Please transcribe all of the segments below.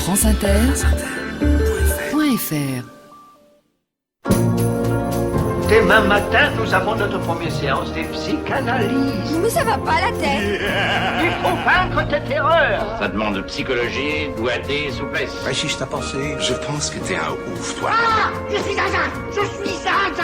franceinter.fr. Demain matin, nous avons notre première séance de psychanalyse. Mais ça va pas la tête. Il faut vaincre tes terreurs. Ça demande de psychologie, doigté, souplesse. Réfléchis ta pensée. Je pense que t'es un ouf, toi. Ah, je suis Zinzin. Je suis Zinzin.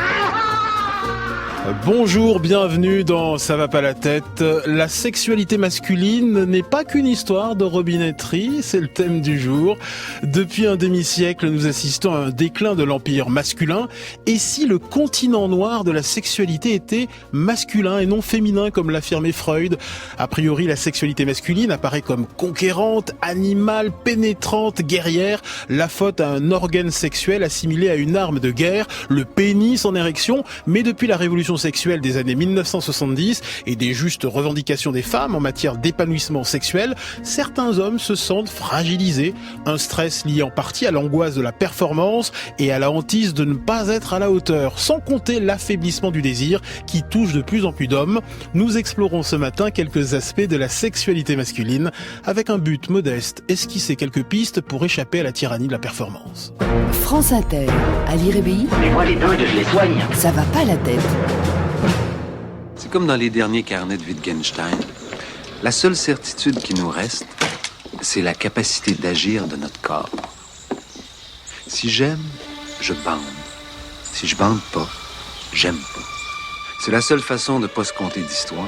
Bonjour, bienvenue dans Ça va pas la tête. La sexualité masculine n'est pas qu'une histoire de robinetterie, c'est le thème du jour. Depuis un demi-siècle, nous assistons à un déclin de l'empire masculin. Et si le continent noir de la sexualité était masculin et non féminin, comme l'affirmait Freud? A priori, la sexualité masculine apparaît comme conquérante, animale, pénétrante, guerrière. La faute à un organe sexuel assimilé à une arme de guerre, le pénis en érection. Mais depuis la révolution sexuelle des années 1970 et des justes revendications des femmes en matière d'épanouissement sexuel, certains hommes se sentent fragilisés. Un stress lié en partie à l'angoisse de la performance et à la hantise de ne pas être à la hauteur, sans compter l'affaiblissement du désir qui touche de plus en plus d'hommes. Nous explorons ce matin quelques aspects de la sexualité masculine avec un but modeste, esquisser quelques pistes pour échapper à la tyrannie de la performance. France Inter, Ali Rébéi, Mais moi, les dingues, je les soigne. ça va pas la tête. C'est comme dans les derniers carnets de Wittgenstein. La seule certitude qui nous reste, c'est la capacité d'agir de notre corps. Si j'aime, je bande. Si je bande pas, j'aime pas. C'est la seule façon de pas se conter d'histoire.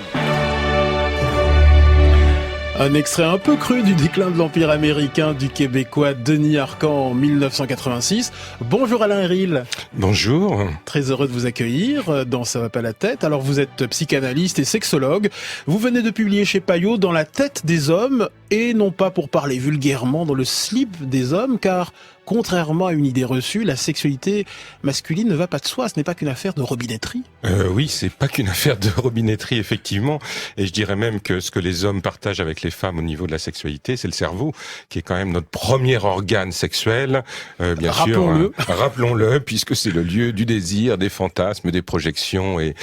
Un extrait un peu cru du déclin de l'Empire américain du Québécois Denis Arcand en 1986. Bonjour Alain Héril. Bonjour. Très heureux de vous accueillir dans Ça va pas la tête. Alors vous êtes psychanalyste et sexologue. Vous venez de publier chez Payot Dans la tête des hommes, et non pas pour parler vulgairement dans le slip des hommes, car contrairement à une idée reçue, la sexualité masculine ne va pas de soi, ce n'est pas qu'une affaire de robinetterie. Oui, c'est pas qu'une affaire de robinetterie, effectivement. Et je dirais même que ce que les hommes partagent avec les femmes au niveau de la sexualité, c'est le cerveau, qui est quand même notre premier organe sexuel. Bien Rappelons-le. sûr, rappelons-le, puisque c'est le lieu du désir, des fantasmes, des projections et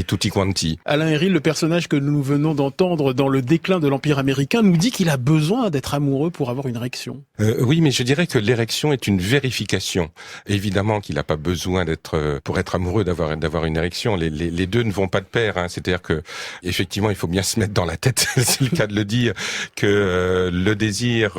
tutti quanti. Alain Héril, le personnage que nous venons d'entendre dans le déclin de l'Empire américain, nous dit qu'il a besoin d'être amoureux pour avoir une érection. Oui, mais je dirais que l'érection est une vérification. Évidemment qu'il n'a pas besoin d'être, pour être amoureux, d'avoir une érection. Les deux ne vont pas de pair, hein. C'est-à-dire que, effectivement, il faut bien se mettre dans la tête, c'est le cas de le dire, que le désir,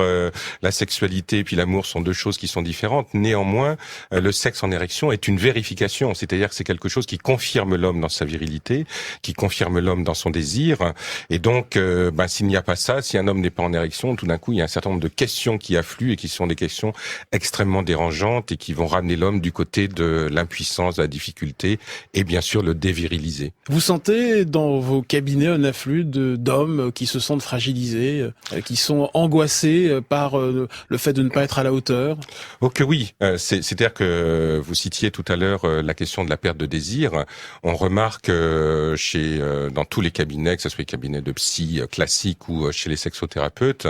la sexualité puis l'amour sont deux choses qui sont différentes. Néanmoins, le sexe en érection est une vérification. C'est-à-dire que c'est quelque chose qui confirme l'homme dans sa virilité, qui confirme l'homme dans son désir. Et donc, s'il n'y a pas ça, si un homme n'est pas en érection, tout d'un coup, il y a un certain nombre de questions qui affluent et qui sont des questions extrêmement dérangeantes et qui vont ramener l'homme du côté de l'impuissance, de la difficulté et bien sûr le déviriliser. Vous sentez dans vos cabinets un afflux d'hommes qui se sentent fragilisés, qui sont angoissés par le fait de ne pas être à la hauteur? Oh que oui, c'est-à-dire que vous citiez tout à l'heure la question de la perte de désir. On remarque dans tous les cabinets, que ce soit les cabinets de psy classiques ou chez les sexothérapeutes,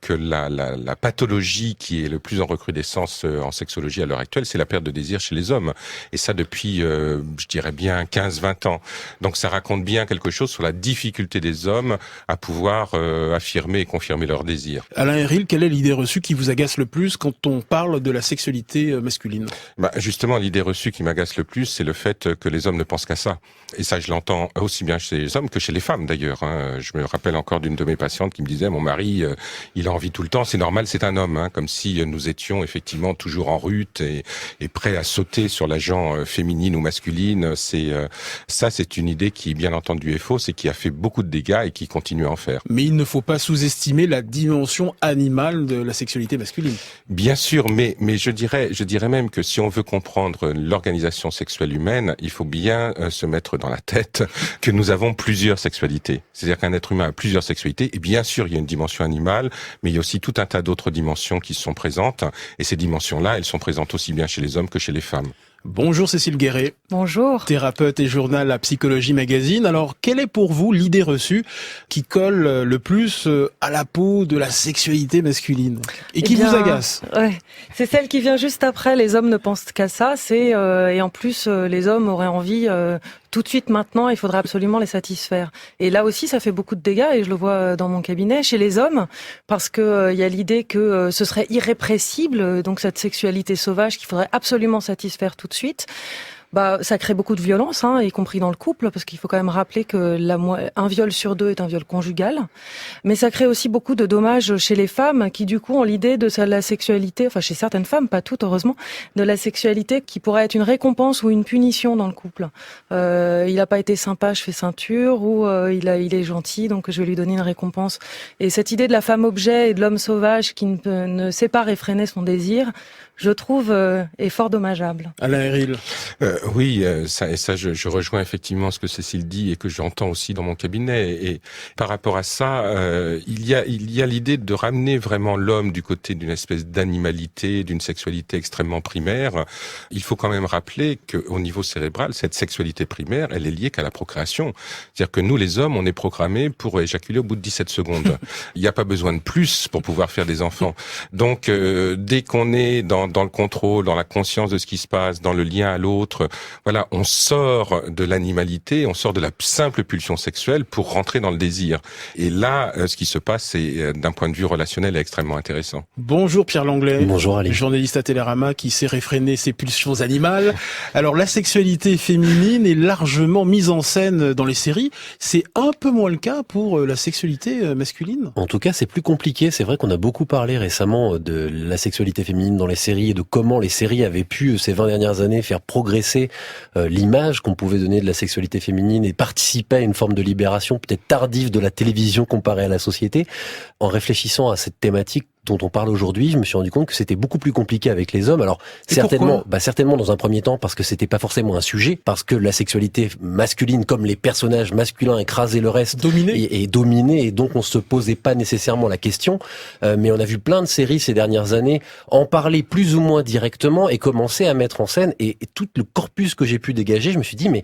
que la pathologie qui est le plus en recrudescence en sexologie à l'heure actuelle, c'est la perte de désir chez les hommes. Et ça depuis, je dirais bien 15-20 ans. Donc ça raconte bien quelque chose sur la difficulté des hommes à pouvoir affirmer et confirmer leur désir. Alain Héril, quelle est l'idée reçue qui vous agace le plus quand on parle de la sexualité masculine? Justement, l'idée reçue qui m'agace le plus, c'est le fait que les hommes ne pensent qu'à ça. Et ça, je l'entends aussi bien chez les hommes que chez les femmes d'ailleurs. Hein. Je me rappelle encore d'une de mes patientes qui me disait, mon mari, il a envie tout le temps, c'est normal, c'est un homme. Hein. Comme si nous étions effectivement toujours en rute et prêts à sauter sur la gent féminine ou masculine. C'est une idée qui, bien entendu, est fausse et qui a fait beaucoup de dégâts et qui continue à en faire. Mais il ne faut pas sous-estimer la dimension animale de la sexualité masculine. Bien sûr, mais je dirais même que si on veut comprendre l'organisation sexuelle humaine, il faut bien se mettre dans la tête que nous avons plusieurs sexualités. C'est-à-dire qu'un être humain a plusieurs sexualités et bien sûr, il y a une dimension animale, mais il y a aussi tout un tas d'autres dimensions qui sont présentes et ces dimensions-là, elles sont présentes aussi bien chez les hommes que chez les femmes. Bonjour Cécile Guéret. Bonjour. Thérapeute et journal à Psychologie Magazine. Alors, quelle est pour vous l'idée reçue qui colle le plus à la peau de la sexualité masculine et qui vous agace? Ouais, c'est celle qui vient juste après. Les hommes ne pensent qu'à ça. Et en plus, les hommes auraient envie tout de suite maintenant. Il faudrait absolument les satisfaire. Et là aussi, ça fait beaucoup de dégâts. Et je le vois dans mon cabinet chez les hommes, parce que il y a l'idée que ce serait irrépressible. Donc cette sexualité sauvage qu'il faudrait absolument satisfaire tout de suite. Ça crée beaucoup de violence, y compris dans le couple, parce qu'il faut quand même rappeler que un viol sur 2 est un viol conjugal. Mais ça crée aussi beaucoup de dommages chez les femmes qui, du coup, ont l'idée de la sexualité, enfin chez certaines femmes, pas toutes heureusement, de la sexualité qui pourrait être une récompense ou une punition dans le couple. Il a pas été sympa, je fais ceinture, ou il est gentil, donc je vais lui donner une récompense. Et cette idée de la femme objet et de l'homme sauvage qui ne sait pas réfréner son désir, je trouve, est fort dommageable. Alain Héril. Oui, je rejoins effectivement ce que Cécile dit et que j'entends aussi dans mon cabinet. Et par rapport à ça, il y a l'idée de ramener vraiment l'homme du côté d'une espèce d'animalité, d'une sexualité extrêmement primaire. Il faut quand même rappeler qu'au niveau cérébral, cette sexualité primaire, elle est liée qu'à la procréation. C'est-à-dire que nous, les hommes, on est programmés pour éjaculer au bout de 17 secondes. Il n'y a pas besoin de plus pour pouvoir faire des enfants. Donc, dès qu'on est dans le contrôle, dans la conscience de ce qui se passe, dans le lien à l'autre, voilà, on sort de l'animalité, on sort de la simple pulsion sexuelle pour rentrer dans le désir. Et là, ce qui se passe, c'est d'un point de vue relationnel extrêmement intéressant. Bonjour Pierre Langlais. Bonjour Ali. Journaliste à Télérama qui sait réfréner ses pulsions animales. Alors la sexualité féminine est largement mise en scène dans les séries. C'est un peu moins le cas pour la sexualité masculine. En tout cas, c'est plus compliqué. C'est vrai qu'on a beaucoup parlé récemment de la sexualité féminine dans les séries et de comment les séries avaient pu, ces 20 dernières années, faire progresser l'image qu'on pouvait donner de la sexualité féminine et participer à une forme de libération peut-être tardive de la télévision comparée à la société. En réfléchissant à cette thématique dont on parle aujourd'hui, je me suis rendu compte que c'était beaucoup plus compliqué avec les hommes. Alors certainement dans un premier temps parce que c'était pas forcément un sujet, parce que la sexualité masculine, comme les personnages masculins écrasaient le reste, et dominaient, et donc on se posait pas nécessairement la question. Mais on a vu plein de séries ces dernières années en parler plus ou moins directement et commencer à mettre en scène. Et tout le corpus que j'ai pu dégager, je me suis dit mais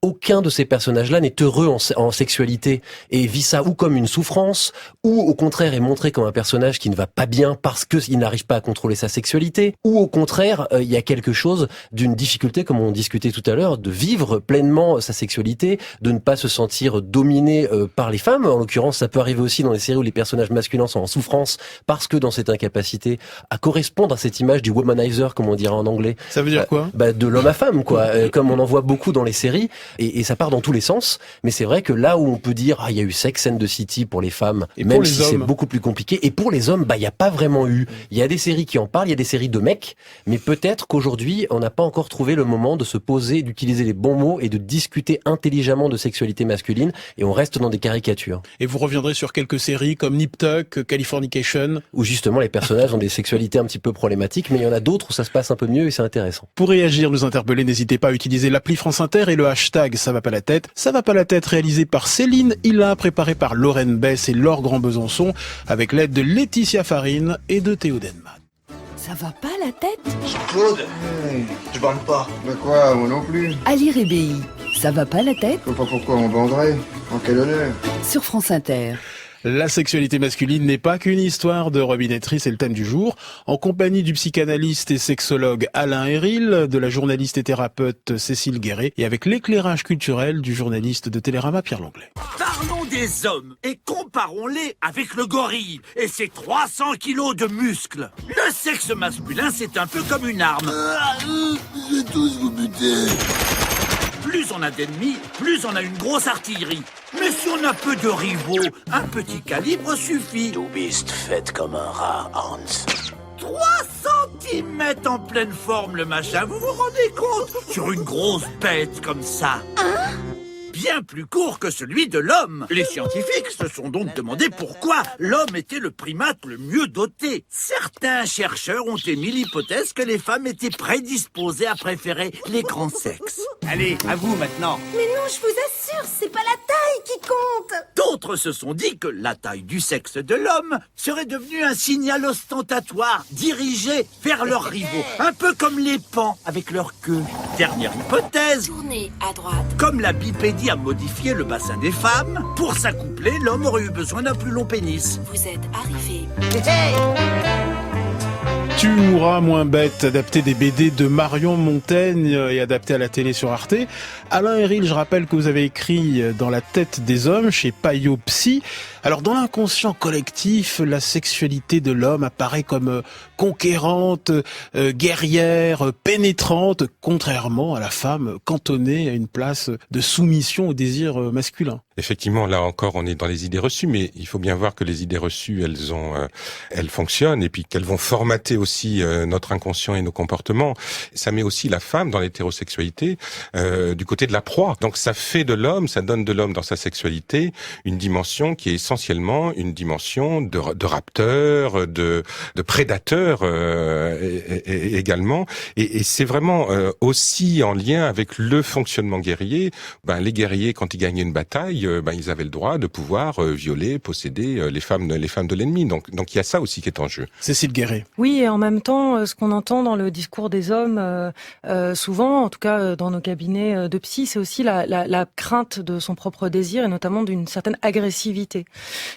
aucun de ces personnages-là n'est heureux en sexualité et vit ça ou comme une souffrance, ou au contraire est montré comme un personnage qui ne va pas bien parce qu'il n'arrive pas à contrôler sa sexualité, ou au contraire, il y a quelque chose d'une difficulté, comme on discutait tout à l'heure, de vivre pleinement sa sexualité, de ne pas se sentir dominé par les femmes. En l'occurrence, ça peut arriver aussi dans les séries où les personnages masculins sont en souffrance parce que dans cette incapacité à correspondre à cette image du womanizer, comme on dirait en anglais. Ça veut dire quoi? De l'homme à femme, quoi. Comme on en voit beaucoup dans les séries. Et ça part dans tous les sens, mais c'est vrai que là où on peut dire il y a eu Sex and the City pour les femmes, et même si c'est beaucoup plus compliqué, et pour les hommes, il n'y a pas vraiment eu. Il y a des séries qui en parlent, il y a des séries de mecs, mais peut-être qu'aujourd'hui, on n'a pas encore trouvé le moment de se poser, d'utiliser les bons mots et de discuter intelligemment de sexualité masculine, et on reste dans des caricatures. Et vous reviendrez sur quelques séries comme Nip Tuck, Californication, où justement les personnages ont des sexualités un petit peu problématiques, mais il y en a d'autres où ça se passe un peu mieux et c'est intéressant. Pour réagir, nous interpeller, n'hésitez pas à utiliser l'appli France Inter et le hashtag Ça va pas la tête. Ça va pas la tête, réalisé par Céline Hilla, préparé par Lorraine Bess et Laure Grand-Besançon, avec l'aide de Laetitia Farine et de Théo Denman. Ça va pas la tête? Claude, je bande pas. Bah quoi, moi non plus. Ali Rébéi, ça va pas la tête? Je vois pas pourquoi on banderait. En quel honneur. Sur France Inter. La sexualité masculine n'est pas qu'une histoire de robinetterie, c'est le thème du jour. En compagnie du psychanalyste et sexologue Alain Héril, de la journaliste et thérapeute Cécile Guéret, et avec l'éclairage culturel du journaliste de Télérama Pierre Langlais. Parlons des hommes et comparons-les avec le gorille et ses 300 kilos de muscles. Le sexe masculin, c'est un peu comme une arme. Je vais tous vous buter. Plus on a d'ennemis, plus on a une grosse artillerie. Mais si on a peu de rivaux, un petit calibre suffit. Du bist fett comme un rat, Hans. 3 centimètres en pleine forme, le machin, vous vous rendez compte? Sur une grosse bête comme ça. Hein? Bien bien plus court que celui de l'homme. Les scientifiques se sont donc demandé pourquoi l'homme était le primate le mieux doté. Certains chercheurs ont émis l'hypothèse que les femmes étaient prédisposées à préférer les grands sexes. Allez, à vous maintenant. Mais non, je vous assure, c'est pas la taille qui compte. D'autres se sont dit que la taille du sexe de l'homme serait devenue un signal ostentatoire dirigé vers leurs rivaux, un peu comme les pans avec leur queue. Dernière hypothèse. Tournez à droite. Comme la bipédie a modifié le bassin des femmes, pour s'accoupler, l'homme aurait eu besoin d'un plus long pénis. Vous êtes arrivé. Tu mourras moins bête, adapté des BD de Marion Montaigne et adapté à la télé sur Arte. Alain Héril, je rappelle que vous avez écrit Dans la tête des hommes chez Payot Psy. Alors dans l'inconscient collectif, la sexualité de l'homme apparaît comme conquérante, guerrière, pénétrante, contrairement à la femme cantonnée à une place de soumission au désir masculin. Effectivement, là encore, on est dans les idées reçues, mais il faut bien voir que les idées reçues, elles fonctionnent, et puis qu'elles vont formater aussi notre inconscient et nos comportements. Ça met aussi la femme dans l'hétérosexualité du côté de la proie. Donc ça fait de l'homme, ça donne de l'homme dans sa sexualité une dimension qui est essentiellement une dimension de rapteur, de prédateur également. Et c'est vraiment aussi en lien avec le fonctionnement guerrier. Les guerriers, quand ils gagnaient une bataille, ils avaient le droit de pouvoir violer, posséder les femmes de l'ennemi. Donc il y a ça aussi qui est en jeu. Cécile Guéret. Oui, et en même temps, ce qu'on entend dans le discours des hommes, souvent, en tout cas dans nos cabinets de psy, c'est aussi la crainte de son propre désir et notamment d'une certaine agressivité.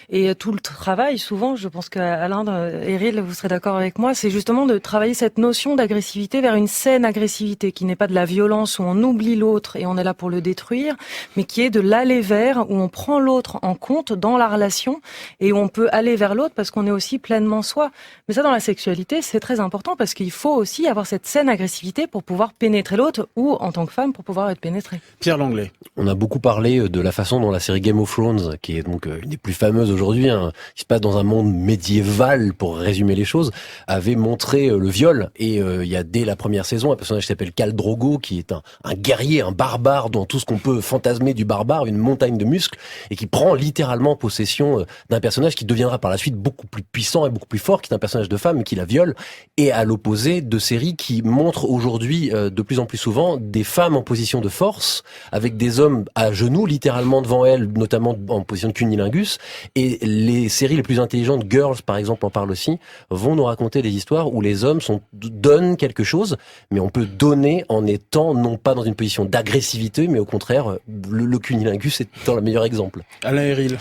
Et tout le travail, souvent, je pense qu'Alain Héril, vous serez d'accord avec moi, c'est justement de travailler cette notion d'agressivité vers une saine agressivité qui n'est pas de la violence où on oublie l'autre et on est là pour le détruire, mais qui est de l'aller vers, où on prend l'autre en compte dans la relation et où on peut aller vers l'autre parce qu'on est aussi pleinement soi. Mais ça, dans la sexualité, c'est très important parce qu'il faut aussi avoir cette saine agressivité pour pouvoir pénétrer l'autre ou, en tant que femme, pour pouvoir être pénétré. Pierre Langlais. On a beaucoup parlé de la façon dont la série Game of Thrones, qui est donc une des plus fameuses aujourd'hui, qui se passe dans un monde médiéval, pour résumer les choses, avait montré le viol. Et il y a dès la première saison un personnage qui s'appelle Khal Drogo, qui est un guerrier, un barbare, dans tout ce qu'on peut fantasmer du barbare, une montagne de muscles, et qui prend littéralement possession d'un personnage qui deviendra par la suite beaucoup plus puissant et beaucoup plus fort, qui est un personnage de femme qui la viole, et à l'opposé de séries qui montrent aujourd'hui de plus en plus souvent des femmes en position de force, avec des hommes à genoux littéralement devant elles, notamment en position de cunilingus, et les séries les plus intelligentes, Girls par exemple en parle aussi, vont nous raconter des histoires où les hommes donnent quelque chose, mais on peut donner en étant non pas dans une position d'agressivité, mais au contraire, le cunilingus étant le meilleur exemple. Alain Héril.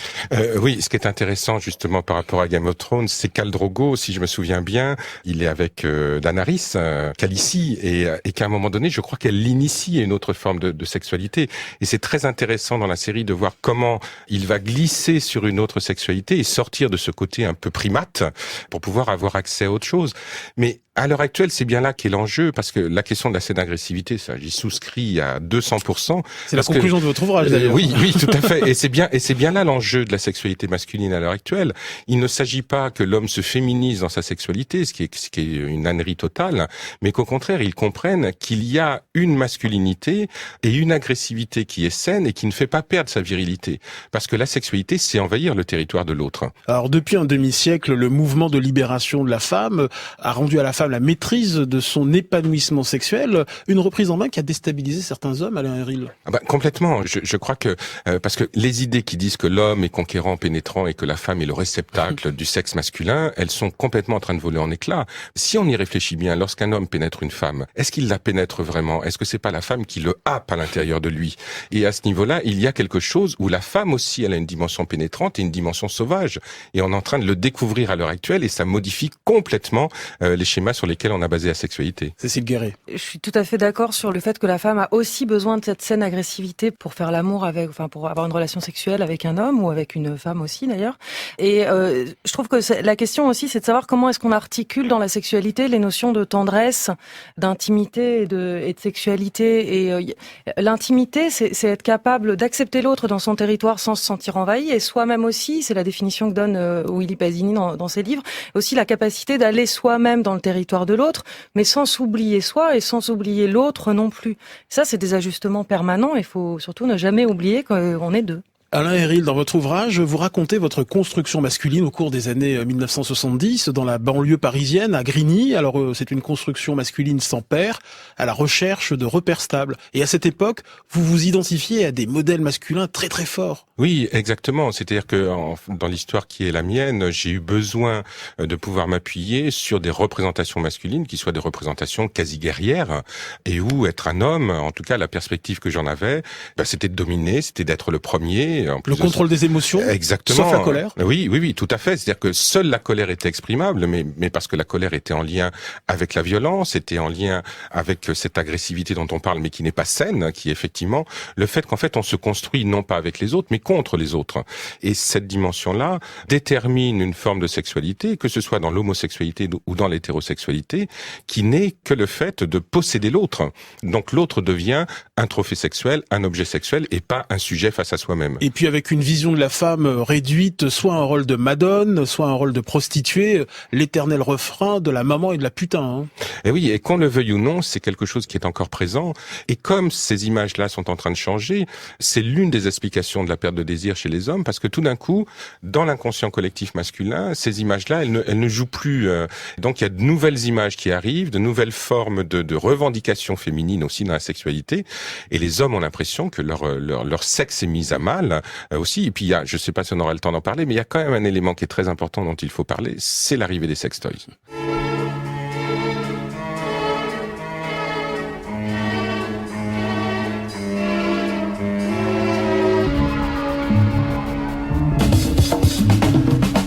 Oui, ce qui est intéressant justement par rapport à Game of Thrones, c'est Khal Drogo, si je me souviens bien, il est avec Daenerys, Khaleesi, et qu'à un moment donné, je crois qu'elle l'initie à une autre forme de sexualité. Et c'est très intéressant dans la série de voir comment il va glisser sur une autre sexualité et sortir de ce côté un peu primate pour pouvoir avoir accès à autre chose. Mais à l'heure actuelle, c'est bien là qu'est l'enjeu, parce que la question de la saine agressivité, ça, j'y souscris à 200%. C'est la conclusion de votre ouvrage, d'ailleurs. Oui, tout à fait. Et c'est bien là l'enjeu de la sexualité masculine à l'heure actuelle. Il ne s'agit pas que l'homme se féminise dans sa sexualité, ce qui est une ânerie totale, mais qu'au contraire, ils comprennent qu'il y a une masculinité et une agressivité qui est saine et qui ne fait pas perdre sa virilité. Parce que la sexualité, c'est envahir le territoire de l'autre. Alors, depuis un demi-siècle, le mouvement de libération de la femme a rendu à la femme la maîtrise de son épanouissement sexuel, une reprise en main qui a déstabilisé certains hommes, Alain Héril. Complètement. Je crois que parce que les idées qui disent que l'homme est conquérant, pénétrant et que la femme est le réceptacle du sexe masculin, elles sont complètement en train de voler en éclats. Si on y réfléchit bien, lorsqu'un homme pénètre une femme, est-ce qu'il la pénètre vraiment? Est-ce que c'est pas la femme qui le happe à l'intérieur de lui? Et à ce niveau-là, il y a quelque chose où la femme aussi, elle a une dimension pénétrante et une dimension sauvage. Et on est en train de le découvrir à l'heure actuelle et ça modifie complètement les schémas sur lesquels on a basé la sexualité. Cécile Guéret. Je suis tout à fait d'accord sur le fait que la femme a aussi besoin de cette saine agressivité pour faire l'amour pour avoir une relation sexuelle avec un homme ou avec une femme aussi d'ailleurs. Et je trouve que la question aussi, c'est de savoir comment est-ce qu'on articule dans la sexualité les notions de tendresse, d'intimité et de sexualité. Et l'intimité, c'est être capable d'accepter l'autre dans son territoire sans se sentir envahi et soi-même même aussi, c'est la définition que donne Willy Pasini dans ses livres, aussi la capacité d'aller soi-même dans le territoire de l'autre, mais sans s'oublier soi et sans oublier l'autre non plus. Ça, c'est des ajustements permanents. Il faut surtout ne jamais oublier qu'on est deux. Alain Héril, dans votre ouvrage, vous racontez votre construction masculine au cours des années 1970 dans la banlieue parisienne, à Grigny. Alors, c'est une construction masculine sans père, à la recherche de repères stables. Et à cette époque, vous vous identifiez à des modèles masculins très très forts. Oui, exactement. C'est-à-dire que dans l'histoire qui est la mienne, j'ai eu besoin de pouvoir m'appuyer sur des représentations masculines qui soient des représentations quasi guerrières, et où être un homme, en tout cas la perspective que j'en avais, c'était de dominer, c'était d'être le premier. Le contrôle des émotions, exactement. Sauf la colère. Oui, tout à fait. C'est-à-dire que seule la colère était exprimable, mais parce que la colère était en lien avec la violence, était en lien avec cette agressivité dont on parle, mais qui n'est pas saine, qui est effectivement le fait qu'en fait on se construit non pas avec les autres, mais contre les autres. Et cette dimension-là détermine une forme de sexualité, que ce soit dans l'homosexualité ou dans l'hétérosexualité, qui n'est que le fait de posséder l'autre. Donc l'autre devient un trophée sexuel, un objet sexuel, et pas un sujet face à soi-même. Et puis avec une vision de la femme réduite soit à un rôle de madone, soit à un rôle de prostituée, l'éternel refrain de la maman et de la putain. Et oui, et qu'on le veuille ou non, c'est quelque chose qui est encore présent. Et comme ces images-là sont en train de changer, c'est l'une des explications de la perte de désir chez les hommes, parce que tout d'un coup, dans l'inconscient collectif masculin, ces images-là, elles ne jouent plus. Donc il y a de nouvelles images qui arrivent, de nouvelles formes de revendications féminines aussi dans la sexualité, et les hommes ont l'impression que leur sexe est mis à mal aussi. Et puis il y a, je sais pas si on aura le temps d'en parler, mais il y a quand même un élément qui est très important dont il faut parler, c'est l'arrivée des sextoys.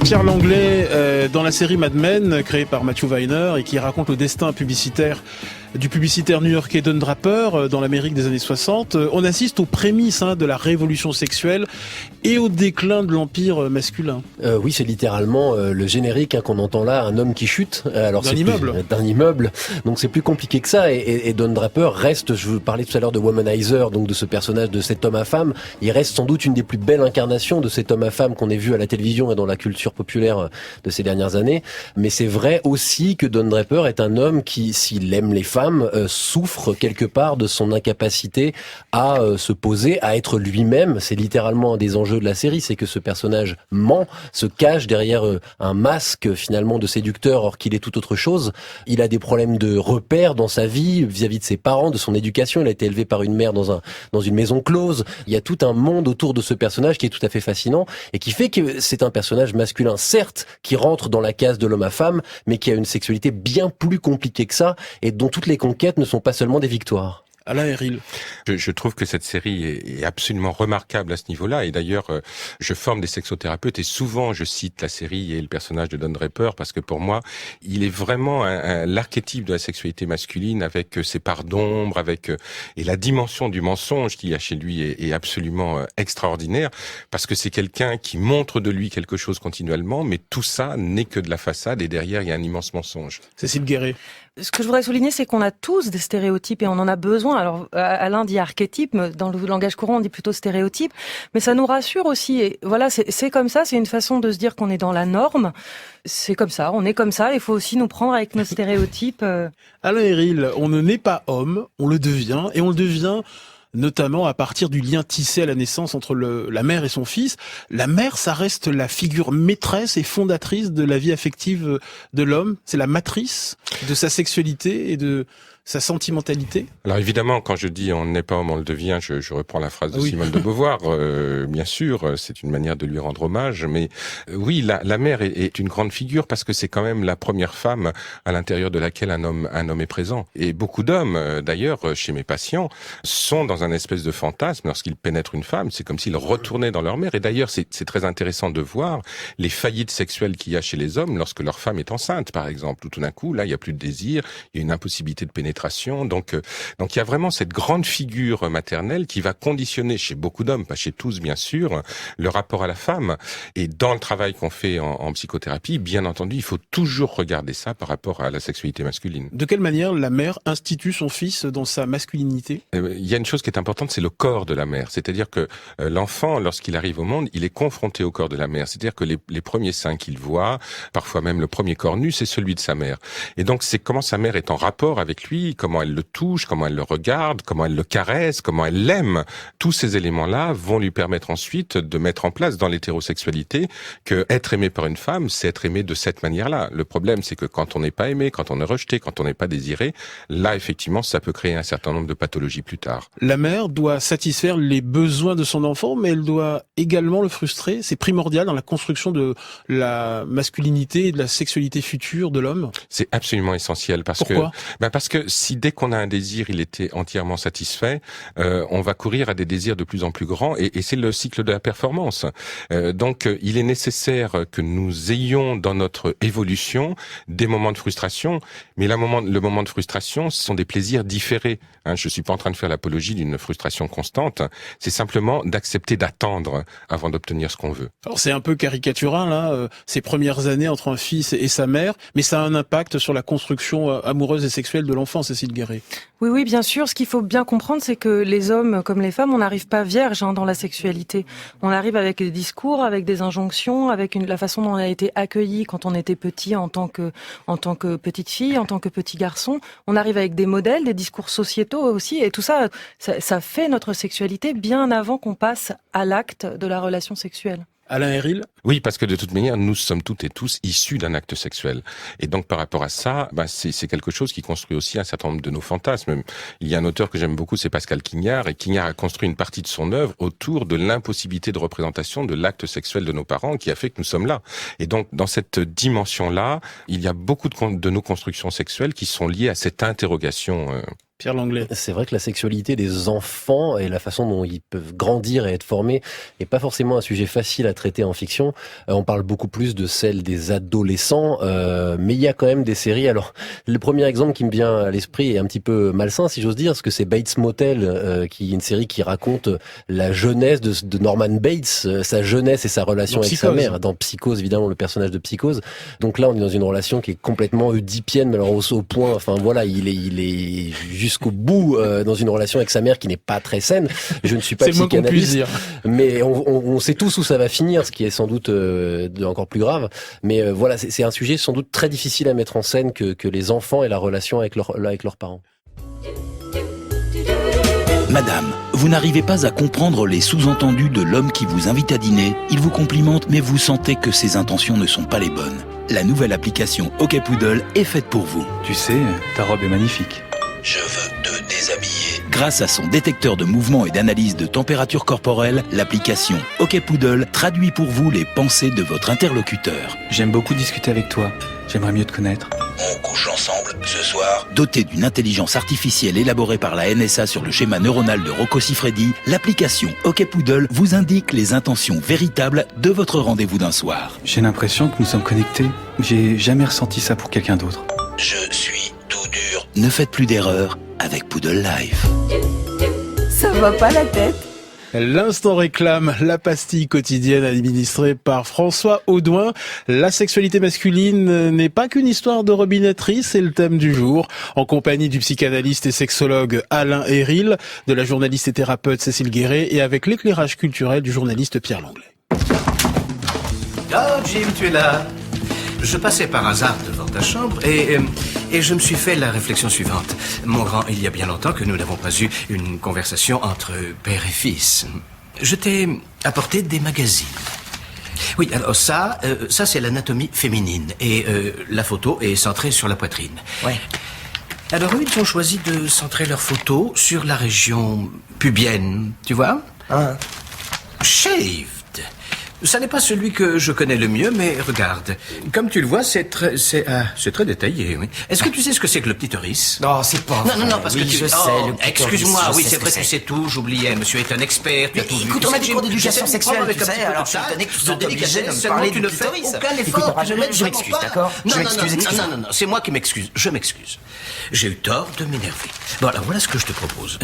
Pierre Langlais, dans la série Mad Men, créée par Matthew Weiner et qui raconte le destin publicitaire du publicitaire new-yorkais Don Draper dans l'Amérique des années 60, on assiste aux prémices de la révolution sexuelle et au déclin de l'empire masculin. Oui, c'est littéralement le générique qu'on entend là, un homme qui chute. Alors d'un immeuble. D'un immeuble. Donc c'est plus compliqué que ça. Et Don Draper reste, je vous parlais tout à l'heure de Womanizer, donc de ce personnage de cet homme à femme, il reste sans doute une des plus belles incarnations de cet homme à femme qu'on ait vu à la télévision et dans la culture populaire de ces dernières années. Mais c'est vrai aussi que Don Draper est un homme qui, s'il aime les femmes, souffre quelque part de son incapacité à se poser, à être lui-même. C'est littéralement un des enjeux de la série, c'est que ce personnage ment, se cache derrière un masque finalement de séducteur, or qu'il est tout autre chose. Il a des problèmes de repères dans sa vie vis-à-vis de ses parents, de son éducation. Il a été élevé par une mère dans une maison close. Il y a tout un monde autour de ce personnage qui est tout à fait fascinant et qui fait que c'est un personnage masculin, certes, qui rentre dans la case de l'homme à femme, mais qui a une sexualité bien plus compliquée que ça et dont toutes les conquêtes ne sont pas seulement des victoires. Alain Héril. Je trouve que cette série est absolument remarquable à ce niveau-là. Et d'ailleurs, je forme des sexothérapeutes et souvent je cite la série et le personnage de Don Draper parce que pour moi, il est vraiment l'archétype de la sexualité masculine avec ses parts d'ombre, et la dimension du mensonge qu'il y a chez lui est absolument extraordinaire parce que c'est quelqu'un qui montre de lui quelque chose continuellement, mais tout ça n'est que de la façade et derrière il y a un immense mensonge. Cécile Guéret. Ce que je voudrais souligner, c'est qu'on a tous des stéréotypes et on en a besoin. Alors, Alain dit archétype, dans le langage courant, on dit plutôt stéréotype, mais ça nous rassure aussi. Et voilà, c'est comme ça, c'est une façon de se dire qu'on est dans la norme. C'est comme ça, on est comme ça, il faut aussi nous prendre avec nos stéréotypes. Alain Héril, on ne naît pas homme, on le devient, et on le devient notamment à partir du lien tissé à la naissance entre la mère et son fils. La mère, ça reste la figure maîtresse et fondatrice de la vie affective de l'homme. C'est la matrice de sa sexualité et de sa sentimentalité. Alors évidemment, quand je dis on n'est pas homme, on le devient, je reprends la phrase de Simone de Beauvoir. Bien sûr, c'est une manière de lui rendre hommage, mais oui, la mère est une grande figure parce que c'est quand même la première femme à l'intérieur de laquelle un homme est présent. Et beaucoup d'hommes, d'ailleurs, chez mes patients, sont dans un espèce de fantasme lorsqu'ils pénètrent une femme. C'est comme s'ils retournaient dans leur mère. Et d'ailleurs, c'est très intéressant de voir les faillites sexuelles qu'il y a chez les hommes lorsque leur femme est enceinte, par exemple. Tout d'un coup, là, il n'y a plus de désir, il y a une impossibilité de pénétrer. pénétration. Donc il y a vraiment cette grande figure maternelle qui va conditionner chez beaucoup d'hommes, pas chez tous bien sûr, le rapport à la femme. Et dans le travail qu'on fait en psychothérapie, bien entendu, il faut toujours regarder ça par rapport à la sexualité masculine. De quelle manière la mère institue son fils dans sa masculinité ? Il y a une chose qui est importante, c'est le corps de la mère. C'est-à-dire que l'enfant, lorsqu'il arrive au monde, il est confronté au corps de la mère. C'est-à-dire que les premiers seins qu'il voit, parfois même le premier corps nu, c'est celui de sa mère. Et donc c'est comment sa mère est en rapport avec lui, comment elle le touche, comment elle le regarde, comment elle le caresse, comment elle l'aime. Tous ces éléments-là vont lui permettre ensuite de mettre en place dans l'hétérosexualité que être aimé par une femme, c'est être aimé de cette manière-là. Le problème, c'est que quand on n'est pas aimé, quand on est rejeté, quand on n'est pas désiré, là, effectivement, ça peut créer un certain nombre de pathologies plus tard. La mère doit satisfaire les besoins de son enfant, mais elle doit également le frustrer. C'est primordial dans la construction de la masculinité et de la sexualité future de l'homme. C'est absolument essentiel parce que si dès qu'on a un désir, il était entièrement satisfait, on va courir à des désirs de plus en plus grands et c'est le cycle de la performance. Donc, il est nécessaire que nous ayons dans notre évolution des moments de frustration, mais le moment de frustration, ce sont des plaisirs différés. Je suis pas en train de faire l'apologie d'une frustration constante, c'est simplement d'accepter d'attendre avant d'obtenir ce qu'on veut. Alors c'est un peu caricatural, là, ces premières années entre un fils et sa mère, mais ça a un impact sur la construction amoureuse et sexuelle de l'enfant, Cécile Guéret. Oui, bien sûr. Ce qu'il faut bien comprendre, c'est que les hommes, comme les femmes, on n'arrive pas vierge dans la sexualité. On arrive avec des discours, avec des injonctions, avec la façon dont on a été accueilli quand on était petit en tant que petite fille, en tant que petit garçon. On arrive avec des modèles, des discours sociétaux aussi, et tout ça fait notre sexualité bien avant qu'on passe à l'acte de la relation sexuelle. Alain Héril ? Oui, parce que de toute manière, nous sommes toutes et tous issus d'un acte sexuel. Et donc, par rapport à ça, c'est quelque chose qui construit aussi un certain nombre de nos fantasmes. Il y a un auteur que j'aime beaucoup, c'est Pascal Quignard, et Quignard a construit une partie de son œuvre autour de l'impossibilité de représentation de l'acte sexuel de nos parents qui a fait que nous sommes là. Et donc, dans cette dimension-là, il y a beaucoup de nos constructions sexuelles qui sont liées à cette interrogation. Pierre Langlais. C'est vrai que la sexualité des enfants et la façon dont ils peuvent grandir et être formés n'est pas forcément un sujet facile à traiter en fiction. On parle beaucoup plus de celle des adolescents, mais il y a quand même des séries. Alors, le premier exemple qui me vient à l'esprit est un petit peu malsain, si j'ose dire, parce que c'est Bates Motel, qui est une série qui raconte la jeunesse de Norman Bates, sa jeunesse et sa relation avec sa mère. Dans Psychose, évidemment, le personnage de Psychose. Donc là, on est dans une relation qui est complètement oedipienne, mais alors au point, enfin voilà, il est jusqu'au bout dans une relation avec sa mère qui n'est pas très saine. Je ne suis pas psychanalyste, mais on sait tous où ça va finir, ce qui est sans doute encore plus grave. Mais voilà, c'est un sujet sans doute très difficile à mettre en scène que les enfants et la relation avec leurs parents. Madame, vous n'arrivez pas à comprendre les sous-entendus de l'homme qui vous invite à dîner. Il vous complimente, mais vous sentez que ses intentions ne sont pas les bonnes. La nouvelle application OK Poodle est faite pour vous. Tu sais, ta robe est magnifique. Je veux te déshabiller. Grâce à son détecteur de mouvement et d'analyse de température corporelle, l'application OK Poodle traduit pour vous les pensées de votre interlocuteur. J'aime beaucoup discuter avec toi. J'aimerais mieux te connaître. On couche ensemble ce soir. Dotée d'une intelligence artificielle élaborée par la NSA sur le schéma neuronal de Rocco Siffredi, l'application OK Poodle vous indique les intentions véritables de votre rendez-vous d'un soir. J'ai l'impression que nous sommes connectés. J'ai jamais ressenti ça pour quelqu'un d'autre. Je suis tout dur. Ne faites plus d'erreurs avec Poodle Live. Ça va pas la tête? L'instant réclame, la pastille quotidienne administrée par François Audouin. La sexualité masculine n'est pas qu'une histoire de robinetterie, c'est le thème du jour. En compagnie du psychanalyste et sexologue Alain Héril, de la journaliste et thérapeute Cécile Guéret et avec l'éclairage culturel du journaliste Pierre Langlais. Oh Jim, tu es là. Je passais par hasard devant ta chambre et je me suis fait la réflexion suivante. Mon grand, il y a bien longtemps que nous n'avons pas eu une conversation entre père et fils. Je t'ai apporté des magazines. Oui, alors ça c'est l'anatomie féminine et la photo est centrée sur la poitrine. Ouais. Alors eux, ils ont choisi de centrer leur photo sur la région pubienne, tu vois? Ah. Shaved. Ça n'est pas celui que je connais le mieux, mais regarde. Comme tu le vois, c'est très détaillé, oui. Est-ce que tu sais ce que c'est que le clitoris? Non, c'est pas vrai. Non, parce oui, que tu... je sais, le clitoris, excuse-moi, je oui, sais c'est ce vrai que que tu sais tout, j'oubliais. Monsieur est un expert, tu as tout vu. Écoute, on a des cours d'éducation J'essaie de sexuelle, prendre tu avec un sais, petit peu alors de je suis étonné que tu tact, sois de obligé de délicatesse, me seulement parler tu du ne fais clitoris. aucun Écoute, effort. Rachel, je m'excuse, d'accord? Je m'excuse. Non, c'est moi qui m'excuse. Je m'excuse. J'ai eu tort de m'énerver. Bon, alors voilà ce que je te propose.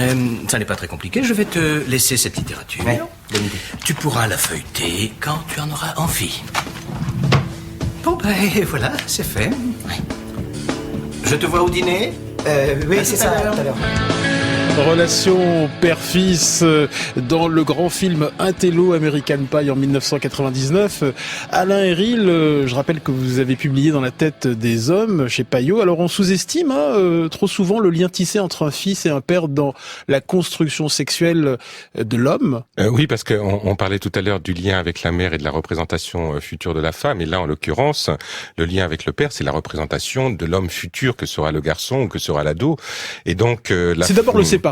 Ça n'est pas très compliqué, je vais te laisser cette littérature. Ouais, bonne idée. Tu pourras la feuilleter quand tu en auras envie. Bon, ben voilà, c'est fait. Je te vois au dîner? Oui, c'est ça, tout à l'heure. Relation père-fils dans le grand film Intello American Pie en 1999. Alain Héril, je rappelle que vous avez publié Dans la tête des hommes chez Payot. Alors on sous-estime trop souvent le lien tissé entre un fils et un père dans la construction sexuelle de l'homme. Oui, parce qu'on parlait tout à l'heure du lien avec la mère et de la représentation future de la femme. Et là, en l'occurrence, le lien avec le père, c'est la représentation de l'homme futur que sera le garçon ou que sera l'ado. Et donc, c'est d'abord le séparateur.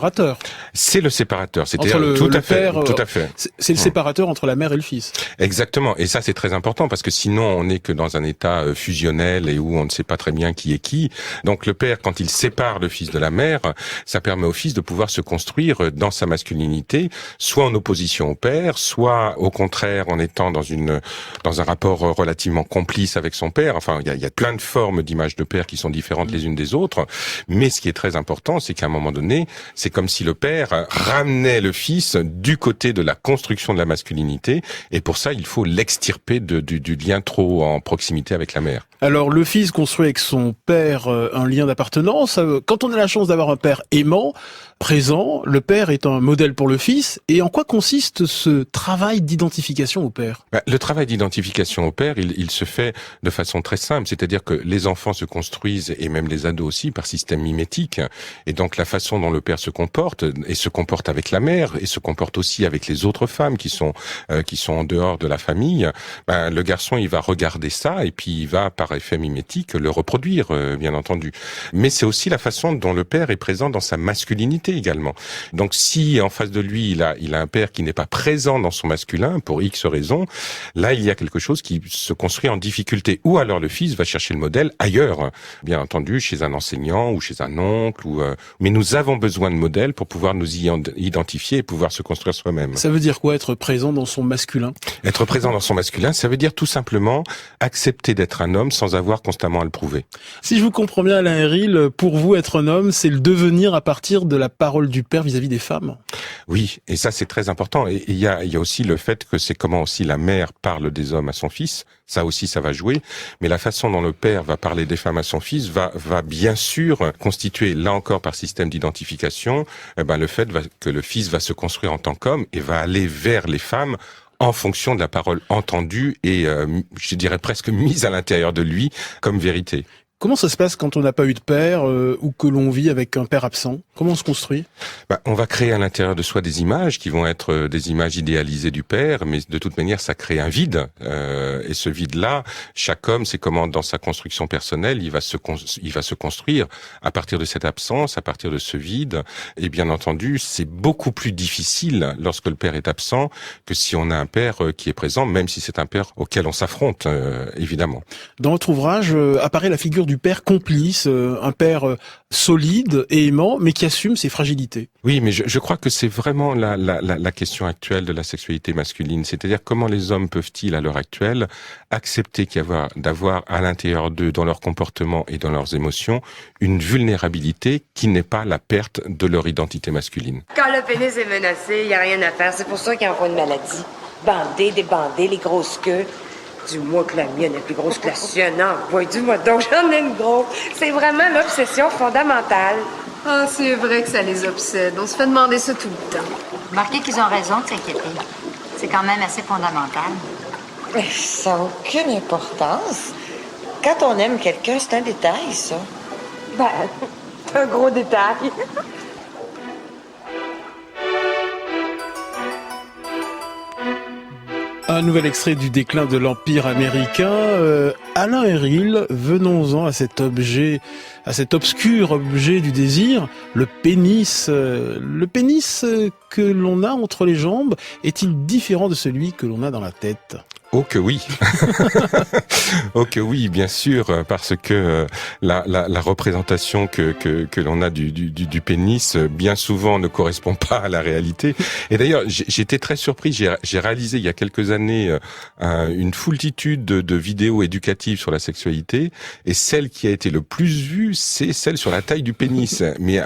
C'est le séparateur. C'est-à-dire tout à fait. C'est le séparateur entre la mère et le fils. Exactement. Et ça, c'est très important parce que sinon, on n'est que dans un état fusionnel et où on ne sait pas très bien qui est qui. Donc, le père, quand il sépare le fils de la mère, ça permet au fils de pouvoir se construire dans sa masculinité, soit en opposition au père, soit au contraire en étant dans un rapport relativement complice avec son père. Enfin, il y a plein de formes d'images de père qui sont différentes les unes des autres. Mais ce qui est très important, c'est qu'à un moment donné, c'est comme si le père ramenait le fils du côté de la construction de la masculinité, et pour ça, il faut l'extirper du lien trop en proximité avec la mère. Alors, le fils construit avec son père un lien d'appartenance. Quand on a la chance d'avoir un père aimant, présent, le père est un modèle pour le fils. Et en quoi consiste ce travail d'identification au père? Le travail d'identification au père, il se fait de façon très simple. C'est-à-dire que les enfants se construisent, et même les ados aussi, par système mimétique. Et donc, la façon dont le père se comporte, et se comporte avec la mère, et se comporte aussi avec les autres femmes qui sont en dehors de la famille, le garçon, il va regarder ça, et puis il va, par effet mimétique, le reproduire, bien entendu. Mais c'est aussi la façon dont le père est présent dans sa masculinité également. Donc si en face de lui, il a un père qui n'est pas présent dans son masculin, pour X raisons, là il y a quelque chose qui se construit en difficulté. Ou alors le fils va chercher le modèle ailleurs, bien entendu, chez un enseignant ou chez un oncle. Mais nous avons besoin de modèles pour pouvoir nous y identifier et pouvoir se construire soi-même. Ça veut dire quoi, être présent dans son masculin? Être présent dans son masculin, ça veut dire tout simplement accepter d'être un homme sans avoir constamment à le prouver. Si je vous comprends bien, Alain Héril, pour vous, être un homme, c'est le devenir à partir de la parole du père vis-à-vis des femmes? Oui, et ça c'est très important. Et il y a aussi le fait que c'est comment aussi la mère parle des hommes à son fils. Ça aussi, ça va jouer. Mais la façon dont le père va parler des femmes à son fils va bien sûr constituer, là encore par système d'identification, le fait que le fils va se construire en tant qu'homme et va aller vers les femmes en fonction de la parole entendue et, je dirais presque mise à l'intérieur de lui comme vérité. Comment ça se passe quand on n'a pas eu de père ou que l'on vit avec un père absent? Comment on se construit? On va créer à l'intérieur de soi des images qui vont être des images idéalisées du père, mais de toute manière, ça crée un vide. Et ce vide-là, chaque homme, c'est comment dans sa construction personnelle, il va se construire à partir de cette absence, à partir de ce vide. Et bien entendu, c'est beaucoup plus difficile lorsque le père est absent que si on a un père qui est présent, même si c'est un père auquel on s'affronte, évidemment. Dans votre ouvrage apparaît la figure du père complice, un père solide et aimant, mais qui assume ses fragilités. Oui, mais je crois que c'est vraiment la question actuelle de la sexualité masculine. C'est-à-dire comment les hommes peuvent-ils, à l'heure actuelle, accepter d'avoir à l'intérieur d'eux, dans leur comportement et dans leurs émotions, une vulnérabilité qui n'est pas la perte de leur identité masculine. Quand le pénis est menacé, il n'y a rien à faire. C'est pour ça qu'il y a une maladie. Bandé, débandé, les grosses queues. Dis-moi que la mienne est plus grosse que la sienne. Non, boy, dis-moi donc, j'en ai une grosse. C'est vraiment l'obsession fondamentale. Ah, c'est vrai que ça les obsède. On se fait demander ça tout le temps. Remarquez qu'ils ont raison de s'inquiéter. C'est quand même assez fondamental. Ça n'a aucune importance. Quand on aime quelqu'un, c'est un détail, ça. C'est un gros détail. Un nouvel extrait du déclin de l'Empire américain. Alain Héril, venons-en à cet objet, à cet obscur objet du désir, le pénis. Le pénis que l'on a entre les jambes est-il différent de celui que l'on a dans la tête ? Oh que oui. Oh que oui, bien sûr, parce que la représentation que l'on a du pénis bien souvent ne correspond pas à la réalité. Et d'ailleurs, j'étais très surpris, j'ai réalisé il y a quelques années une foultitude de vidéos éducatives sur la sexualité, et celle qui a été le plus vue, c'est celle sur la taille du pénis, mais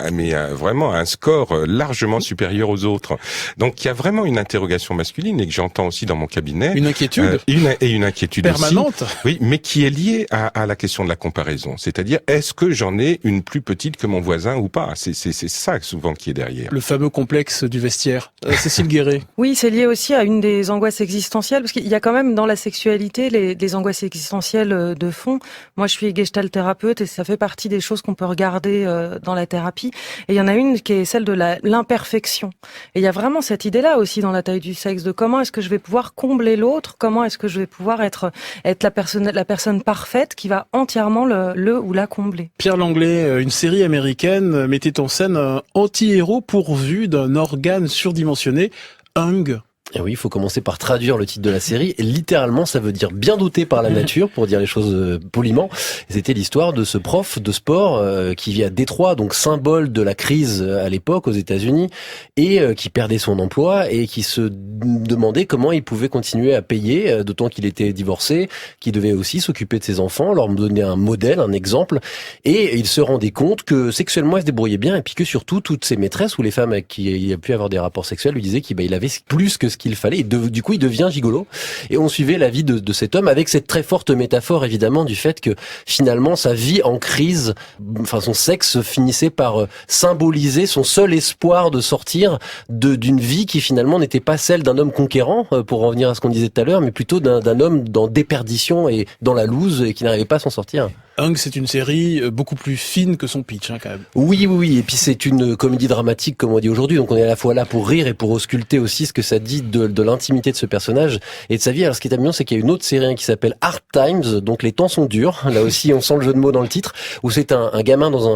vraiment un score largement supérieur aux autres. Donc il y a vraiment une interrogation masculine, et que j'entends aussi dans mon cabinet. Une inquiétude une inquiétude permanente aussi, oui, mais qui est liée à la question de la comparaison. C'est-à-dire, est-ce que j'en ai une plus petite que mon voisin ou pas? C'est ça souvent qui est derrière. Le fameux complexe du vestiaire. Cécile Guéret. Oui, c'est lié aussi à une des angoisses existentielles, parce qu'il y a quand même dans la sexualité les angoisses existentielles de fond. Moi, je suis gestalt thérapeute et ça fait partie des choses qu'on peut regarder dans la thérapie. Et il y en a une qui est celle de l'imperfection. Et il y a vraiment cette idée-là aussi dans la taille du sexe, de comment est-ce que je vais pouvoir combler l'autre, comment est-ce que je vais pouvoir être la personne parfaite qui va entièrement le ou la combler. Pierre Langlais, une série américaine mettait en scène un anti-héros pourvu d'un organe surdimensionné, Hung. Et oui, il faut commencer par traduire le titre de la série. Et littéralement, ça veut dire bien doté par la nature, pour dire les choses poliment. C'était l'histoire de ce prof de sport qui vit à Détroit, donc symbole de la crise à l'époque aux États-Unis, et qui perdait son emploi et qui se demandait comment il pouvait continuer à payer, d'autant qu'il était divorcé, qu'il devait aussi s'occuper de ses enfants, leur donner un modèle, un exemple. Et il se rendait compte que sexuellement, il se débrouillait bien, et puis que surtout, toutes ses maîtresses ou les femmes avec qui il a pu avoir des rapports sexuels lui disaient qu'il avait plus que ce qu'il fallait. Et du coup, il devient gigolo. Et on suivait la vie de cet homme avec cette très forte métaphore, évidemment, du fait que finalement, sa vie en crise, enfin son sexe finissait par symboliser son seul espoir de sortir d'une vie qui finalement n'était pas celle d'un homme conquérant, pour revenir à ce qu'on disait tout à l'heure, mais plutôt d'un homme dans déperdition et dans la loose et qui n'arrivait pas à s'en sortir. Hung, c'est une série beaucoup plus fine que son pitch, quand même. Oui. Et puis c'est une comédie dramatique, comme on dit aujourd'hui. Donc on est à la fois là pour rire et pour ausculter aussi ce que ça dit de l'intimité de ce personnage et de sa vie. Alors ce qui est amusant, c'est qu'il y a une autre série qui s'appelle Hard Times, donc les temps sont durs. Là aussi, on sent le jeu de mots dans le titre, où c'est un gamin dans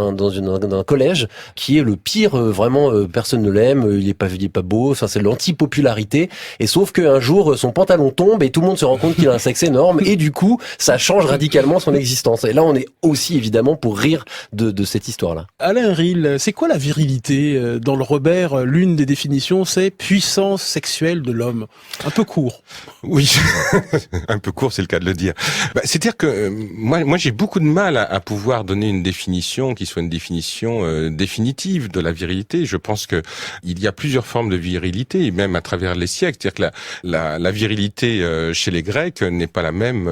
un collège qui est le pire. Vraiment, personne ne l'aime. Il est pas beau. Enfin, c'est l'anti-popularité. Et sauf qu'un jour, son pantalon tombe et tout le monde se rend compte qu'il a un sexe énorme. Et du coup, ça change radicalement son existence. Et là, on est aussi évidemment pour rire de cette histoire-là. Alain Ril, c'est quoi la virilité? Dans le Robert, l'une des définitions, c'est puissance sexuelle de l'homme. Un peu court. Oui, un peu court, c'est le cas de le dire. C'est-à-dire que moi j'ai beaucoup de mal à pouvoir donner une définition qui soit une définition définitive de la virilité. Je pense que il y a plusieurs formes de virilité, même à travers les siècles. C'est-à-dire que la virilité chez les Grecs n'est pas la même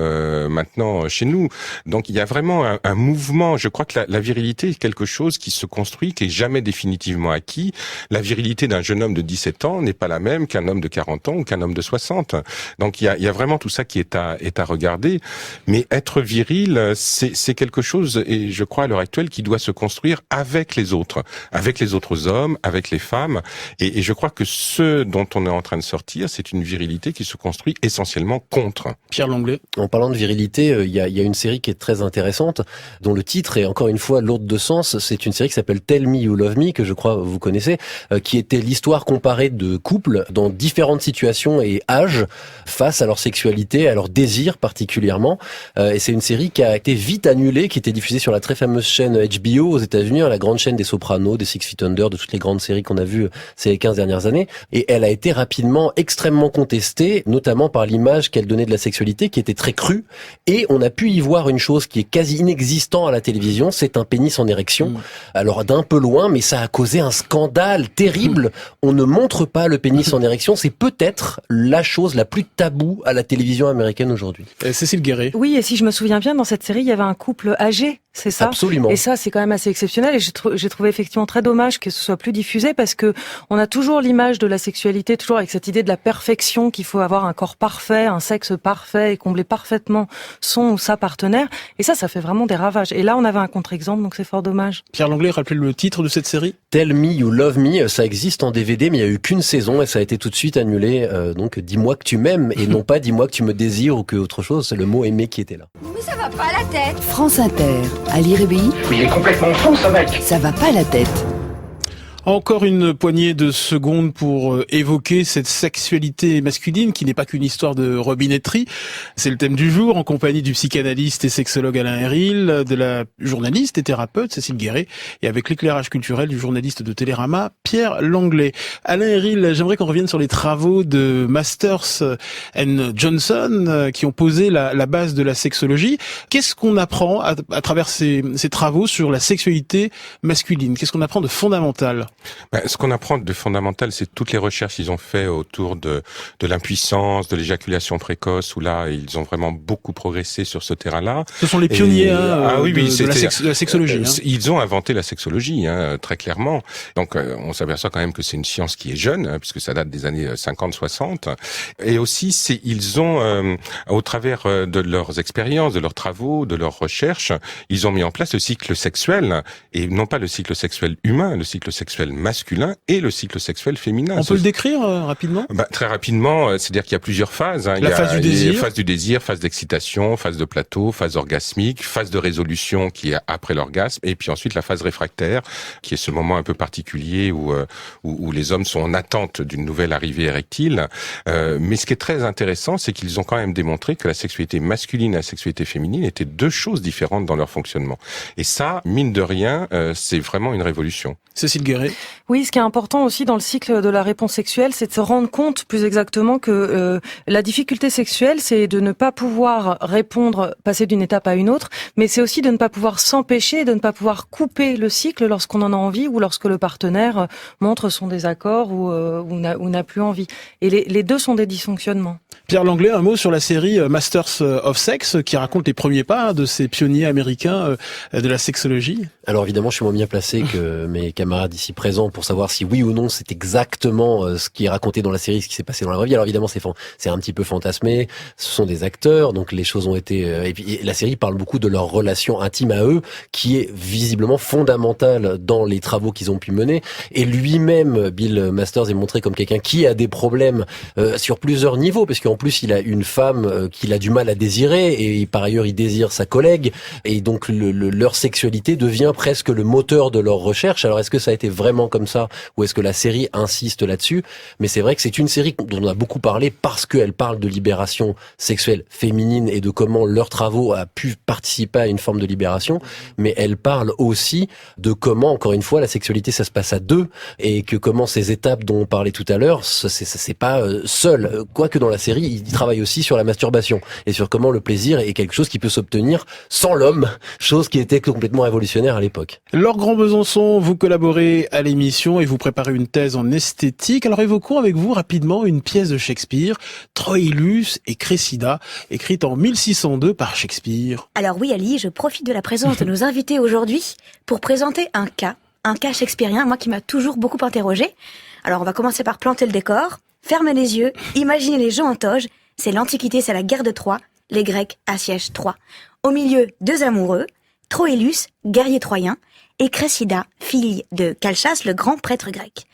maintenant chez nous. Donc il y a vraiment un mouvement. Je crois que la virilité est quelque chose qui se construit, qui est jamais définitivement acquis. La virilité d'un jeune homme de 17 ans n'est pas la même qu'un homme de 40 ans ou qu'un homme de 60. Donc il y a vraiment tout ça qui est à regarder. Mais être viril, c'est quelque chose, et je crois à l'heure actuelle, qui doit se construire avec les autres hommes, avec les femmes. Et je crois que ce dont on est en train de sortir, c'est une virilité qui se construit essentiellement contre. Pierre Langlais. En parlant de virilité, il y a une série qui est très intéressante, dont le titre est encore une fois lourde de sens. C'est une série qui s'appelle Tell Me You Love Me, que je crois vous connaissez, qui était l'histoire comparée de couples dans différentes situations et âges face à leur sexualité, à leur désir particulièrement. Et c'est une série qui a été vite annulée, qui était diffusée sur la très fameuse chaîne HBO aux États-Unis, la grande chaîne des Sopranos, des Six Feet Under, de toutes les grandes séries qu'on a vues ces 15 dernières années. Et elle a été rapidement extrêmement contestée, notamment par l'image qu'elle donnait de la sexualité, qui était très crue. Et on a pu y voir une chose qui est quasi inexistant à la télévision, c'est un pénis en érection. Alors d'un peu loin, mais ça a causé un scandale terrible. On ne montre pas le pénis en érection, c'est peut-être la chose la plus taboue à la télévision américaine aujourd'hui. Cécile Guéret. Oui, et si je me souviens bien, dans cette série, il y avait un couple âgé, c'est ça? Absolument. Et ça, c'est quand même assez exceptionnel, et j'ai trouvé effectivement très dommage que ce soit plus diffusé, parce que on a toujours l'image de la sexualité, toujours avec cette idée de la perfection, qu'il faut avoir un corps parfait, un sexe parfait, et combler parfaitement son ou sa partenaire. Et ça fait vraiment des ravages. Et là, on avait un contre-exemple, donc c'est fort dommage. Pierre Langlais, rappelez le titre de cette série. Tell Me You Love Me, ça existe en DVD, mais il n'y a eu qu'une saison et ça a été tout de suite annulé. Donc, dis-moi que tu m'aimes et non pas dis-moi que tu me désires ou que autre chose. C'est le mot aimer qui était là. Mais ça va pas la tête. France Inter, Ali Rébi. Il est complètement fou, ce mec. Ça va pas la tête. Encore une poignée de secondes pour évoquer cette sexualité masculine qui n'est pas qu'une histoire de robinetterie. C'est le thème du jour, en compagnie du psychanalyste et sexologue Alain Héril, de la journaliste et thérapeute Cécile Guéret, et avec l'éclairage culturel du journaliste de Télérama, Pierre Langlais. Alain Héril, j'aimerais qu'on revienne sur les travaux de Masters and Johnson qui ont posé la base de la sexologie. Qu'est-ce qu'on apprend à travers ces travaux sur la sexualité masculine? Qu'est-ce qu'on apprend de fondamental? Ce qu'on apprend de fondamental, c'est toutes les recherches qu'ils ont fait autour de l'impuissance, de l'éjaculation précoce, où là, ils ont vraiment beaucoup progressé sur ce terrain-là. Ce sont les pionniers de la sexologie. Ils ont inventé la sexologie, très clairement. Donc, on s'aperçoit quand même que c'est une science qui est jeune, puisque ça date des années 50-60. Et aussi, ils ont, au travers de leurs expériences, de leurs travaux, de leurs recherches, ils ont mis en place le cycle sexuel, et non pas le cycle sexuel humain, le cycle sexuel masculin et le cycle sexuel féminin. On peut le décrire rapidement? Très rapidement, c'est-à-dire qu'il y a plusieurs phases. Il y a phase du désir. Phase du désir, phase d'excitation, phase de plateau, phase orgasmique, phase de résolution qui est après l'orgasme, et puis ensuite la phase réfractaire, qui est ce moment un peu particulier où les hommes sont en attente d'une nouvelle arrivée érectile. Mais ce qui est très intéressant, c'est qu'ils ont quand même démontré que la sexualité masculine et la sexualité féminine étaient deux choses différentes dans leur fonctionnement. Et ça, mine de rien, c'est vraiment une révolution. Cécile Guéret. Oui, ce qui est important aussi dans le cycle de la réponse sexuelle, c'est de se rendre compte plus exactement que la difficulté sexuelle, c'est de ne pas pouvoir répondre, passer d'une étape à une autre, mais c'est aussi de ne pas pouvoir s'empêcher, de ne pas pouvoir couper le cycle lorsqu'on en a envie ou lorsque le partenaire montre son désaccord ou n'a plus envie. Et les deux sont des dysfonctionnements. Pierre Langlais, un mot sur la série Masters of Sex qui raconte les premiers pas de ces pionniers américains de la sexologie. Alors évidemment, je suis moins bien placé que mes camarades ici présents pour savoir si oui ou non c'est exactement ce qui est raconté dans la série, ce qui s'est passé dans la vraie vie. Alors évidemment, c'est un petit peu fantasmé. Ce sont des acteurs, donc les choses ont été. Et puis la série parle beaucoup de leur relation intime à eux, qui est visiblement fondamentale dans les travaux qu'ils ont pu mener. Et lui-même, Bill Masters, est montré comme quelqu'un qui a des problèmes sur plusieurs niveaux, parce qu'en plus il a une femme qu'il a du mal à désirer, et par ailleurs il désire sa collègue, et donc leur sexualité devient presque le moteur de leur recherche. Alors est-ce que ça a été vraiment comme ça, ou est-ce que la série insiste là-dessus? Mais c'est vrai que c'est une série dont on a beaucoup parlé parce qu'elle parle de libération sexuelle féminine et de comment leurs travaux a pu participer à une forme de libération, mais elle parle aussi de comment, encore une fois, la sexualité ça se passe à deux, et que comment ces étapes dont on parlait tout à l'heure, c'est pas seul. Quoique dans la série, il travaille aussi sur la masturbation et sur comment le plaisir est quelque chose qui peut s'obtenir sans l'homme, chose qui était complètement révolutionnaire à l'époque. Laure Grand-Besançon, vous collaborez à l'émission et vous préparez une thèse en esthétique. Alors évoquons avec vous rapidement une pièce de Shakespeare, Troilus et Cressida, écrite en 1602 par Shakespeare. Alors oui Ali, je profite de la présence de nos invités aujourd'hui pour présenter un cas shakespearien, moi qui m'a toujours beaucoup interrogé. Alors on va commencer par planter le décor, fermer les yeux, imaginer les gens en toge, c'est l'Antiquité, c'est la guerre de Troie, les Grecs assiègent Troie. Au milieu, deux amoureux, Troilus, guerrier troyen, et Cressida, fille de Calchas, le grand prêtre grec.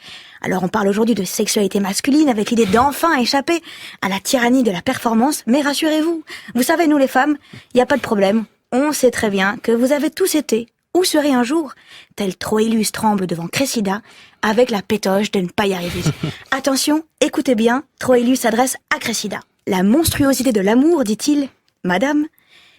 Alors on parle aujourd'hui de sexualité masculine avec l'idée d'enfin échapper à la tyrannie de la performance, mais rassurez-vous, vous savez nous les femmes, il n'y a pas de problème, on sait très bien que vous avez tous été, ou serez un jour, tel Troilus tremble devant Cressida, avec la pétoche de ne pas y arriver. Attention, écoutez bien, Troilus s'adresse à Cressida. La monstruosité de l'amour, dit-il, Madame,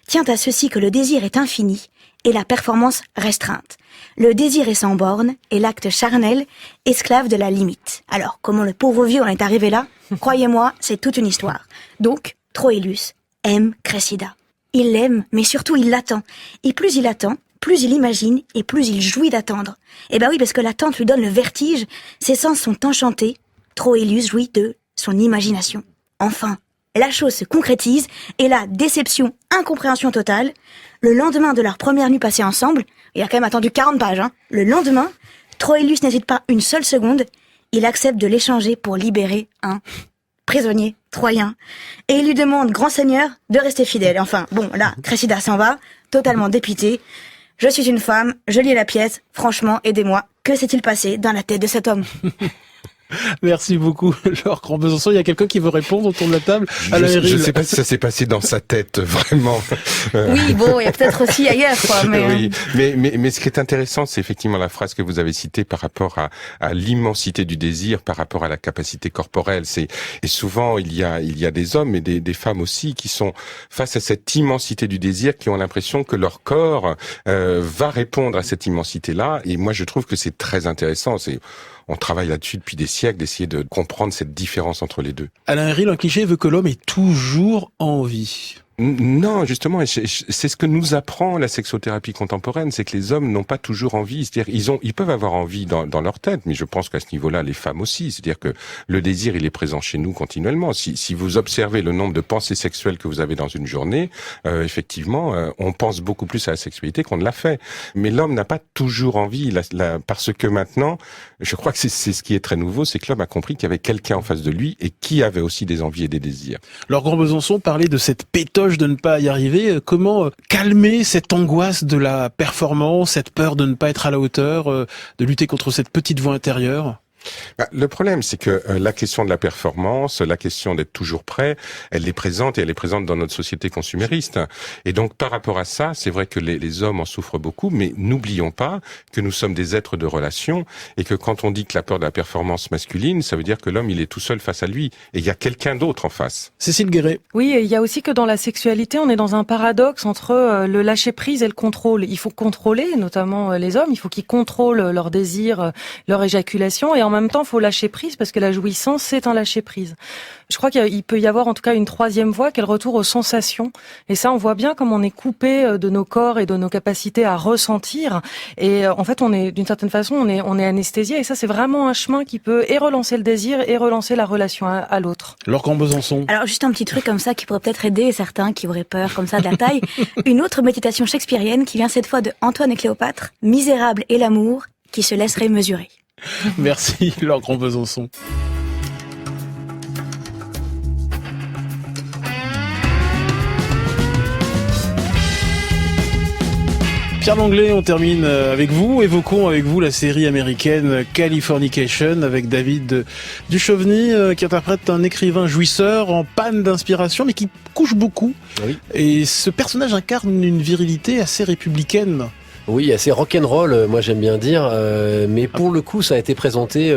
tient à ceci que le désir est infini et la performance restreinte. Le désir est sans borne et l'acte charnel, esclave de la limite. Alors, comment le pauvre vieux en est arrivé là? Croyez-moi, c'est toute une histoire. Donc, Troilus aime Cressida. Il l'aime, mais surtout il l'attend. Et plus il attend, plus il imagine et plus il jouit d'attendre. Eh ben oui, parce que l'attente lui donne le vertige, ses sens sont enchantés. Troilus jouit de son imagination. Enfin, la chose se concrétise et là, déception, incompréhension totale. Le lendemain de leur première nuit passée ensemble, il a quand même attendu 40 pages, Le lendemain, Troilus n'hésite pas une seule seconde. Il accepte de l'échanger pour libérer un prisonnier troyen. Et il lui demande, grand seigneur, de rester fidèle. Enfin, bon, là, Cressida s'en va, totalement dépitée. Je suis une femme, je lis la pièce, franchement, aidez-moi. Que s'est-il passé dans la tête de cet homme? Merci beaucoup, Laure Grand-Besançon. Il y a quelqu'un qui veut répondre autour de la table? Je ne sais pas si ça s'est passé dans sa tête, vraiment. Oui, bon, il y a peut-être aussi ailleurs, quoi. Oui, mais ce qui est intéressant, c'est effectivement la phrase que vous avez citée par rapport à l'immensité du désir, par rapport à la capacité corporelle. Et souvent, il y a des hommes et des femmes aussi qui sont face à cette immensité du désir, qui ont l'impression que leur corps va répondre à cette immensité-là. Et moi, je trouve que c'est très intéressant. On travaille là-dessus depuis des siècles, d'essayer de comprendre cette différence entre les deux. Alain Héril, un cliché veut que l'homme ait toujours envie. Non, justement, c'est ce que nous apprend la sexothérapie contemporaine, c'est que les hommes n'ont pas toujours envie. C'est-à-dire, ils peuvent avoir envie dans leur tête, mais je pense qu'à ce niveau-là, les femmes aussi. C'est-à-dire que le désir, il est présent chez nous continuellement. Si vous observez le nombre de pensées sexuelles que vous avez dans une journée, effectivement, on pense beaucoup plus à la sexualité qu'on ne l'a fait. Mais l'homme n'a pas toujours envie, parce que maintenant, je crois que c'est ce qui est très nouveau, c'est que l'homme a compris qu'il y avait quelqu'un en face de lui et qui avait aussi des envies et des désirs. Laure Grand-Besançon parlait de cette pétoche de ne pas y arriver. Comment calmer cette angoisse de la performance, cette peur de ne pas être à la hauteur, de lutter contre cette petite voix intérieure? Le problème, c'est que la question de la performance, la question d'être toujours prêt, elle est présente et elle est présente dans notre société consumériste. Et donc, par rapport à ça, c'est vrai que les hommes en souffrent beaucoup, mais n'oublions pas que nous sommes des êtres de relation et que quand on dit que la peur de la performance masculine, ça veut dire que l'homme, il est tout seul face à lui et il y a quelqu'un d'autre en face. Cécile Guéret. Oui, et il y a aussi que dans la sexualité, on est dans un paradoxe entre le lâcher-prise et le contrôle. Il faut contrôler, notamment les hommes, il faut qu'ils contrôlent leur désir, leur éjaculation, et en même temps, il faut lâcher prise parce que la jouissance, c'est un lâcher prise. Je crois qu'il peut y avoir en tout cas une troisième voie qui est le retour aux sensations. Et ça, on voit bien comme on est coupé de nos corps et de nos capacités à ressentir. Et en fait, on est d'une certaine façon, on est anesthésié. Et ça, c'est vraiment un chemin qui peut et relancer le désir et relancer la relation à l'autre. Laure Grand-Besançon. Alors juste un petit truc comme ça qui pourrait peut-être aider certains qui auraient peur comme ça de la taille. Une autre méditation shakespearienne qui vient cette fois de Antoine et Cléopâtre, Misérable et l'amour qui se laisserait mesurer. Merci Laure Grand-Besançon. Pierre Langlais, on termine avec vous. Évoquons avec vous la série américaine Californication avec David Duchovny qui interprète un écrivain jouisseur en panne d'inspiration mais qui couche beaucoup. Oui. Et ce personnage incarne une virilité assez républicaine. Oui, assez rock'n'roll, moi j'aime bien dire, mais pour le coup ça a été présenté,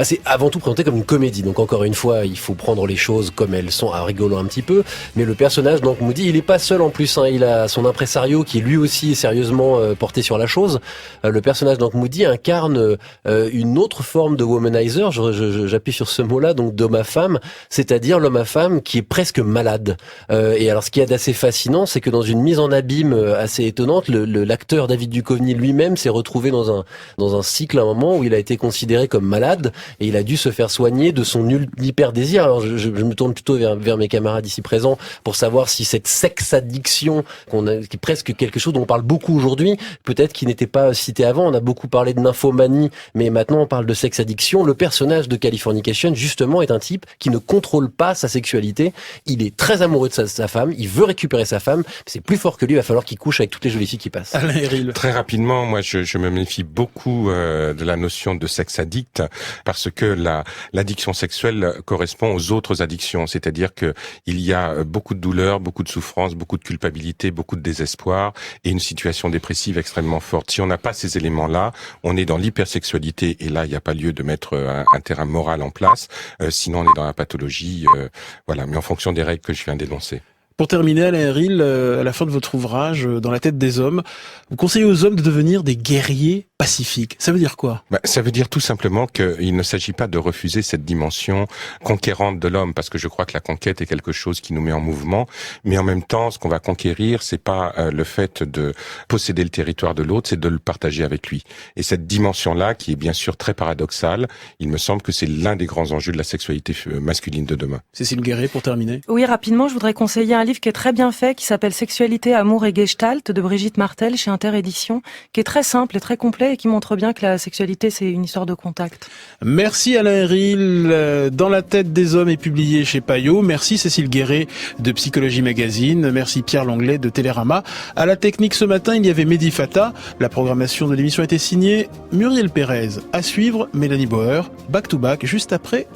c'est avant tout présenté comme une comédie. Donc encore une fois, il faut prendre les choses comme elles sont, en rigolant un petit peu. Mais le personnage, donc Moody, il est pas seul en plus, hein, il a son impresario qui lui aussi est sérieusement porté sur la chose. Le personnage, donc Moody, incarne une autre forme de womanizer, j'appuie sur ce mot-là, donc d'homme à femme, c'est-à-dire l'homme à femme qui est presque malade. Et alors ce qui est assez fascinant, c'est que dans une mise en abîme assez étonnante, l'acteur David Duchovny lui-même s'est retrouvé dans un cycle à un moment où il a été considéré comme malade et il a dû se faire soigner de son hyper désir. Alors je me tourne plutôt vers mes camarades ici présents pour savoir si cette sex addiction qui est presque quelque chose dont on parle beaucoup aujourd'hui, peut-être qui n'était pas cité avant. On a beaucoup parlé de nymphomanie, mais maintenant on parle de sex addiction. Le personnage de Californication justement est un type qui ne contrôle pas sa sexualité. Il est très amoureux de sa femme, il veut récupérer sa femme. C'est plus fort que lui, il va falloir qu'il couche avec toutes les jolies filles qui passent. Alain Héril. Très rapidement, moi je me méfie beaucoup de la notion de sexe addict parce que l'addiction sexuelle correspond aux autres addictions, c'est-à-dire que il y a beaucoup de douleur, beaucoup de souffrance, beaucoup de culpabilité, beaucoup de désespoir et une situation dépressive extrêmement forte. Si on n'a pas ces éléments-là, on est dans l'hypersexualité et là il n'y a pas lieu de mettre un terrain moral en place, sinon on est dans la pathologie, voilà, mais en fonction des règles que je viens d'énoncer. Pour terminer, Alain Héril, à la fin de votre ouvrage, Dans la tête des hommes, vous conseillez aux hommes de devenir des guerriers pacifiques. Ça veut dire quoi ? Ça veut dire tout simplement qu'il ne s'agit pas de refuser cette dimension conquérante de l'homme, parce que je crois que la conquête est quelque chose qui nous met en mouvement, mais en même temps, ce qu'on va conquérir, c'est pas le fait de posséder le territoire de l'autre, c'est de le partager avec lui. Et cette dimension-là, qui est bien sûr très paradoxale, il me semble que c'est l'un des grands enjeux de la sexualité masculine de demain. Cécile Guéret, pour terminer. Oui, rapidement, je voudrais conseiller un un livre qui est très bien fait, qui s'appelle Sexualité, amour et Gestalt de Brigitte Martel chez Interédition, qui est très simple et très complet et qui montre bien que la sexualité, c'est une histoire de contact. Merci Alain Héril. Dans la tête des hommes est publié chez Payot. Merci Cécile Guéret de Psychologie Magazine. Merci Pierre Langlais de Télérama. À la technique ce matin, il y avait Mehdi Fata. La programmation de l'émission était signée Muriel Pérez. À suivre, Mélanie Bauer. Back to back, juste après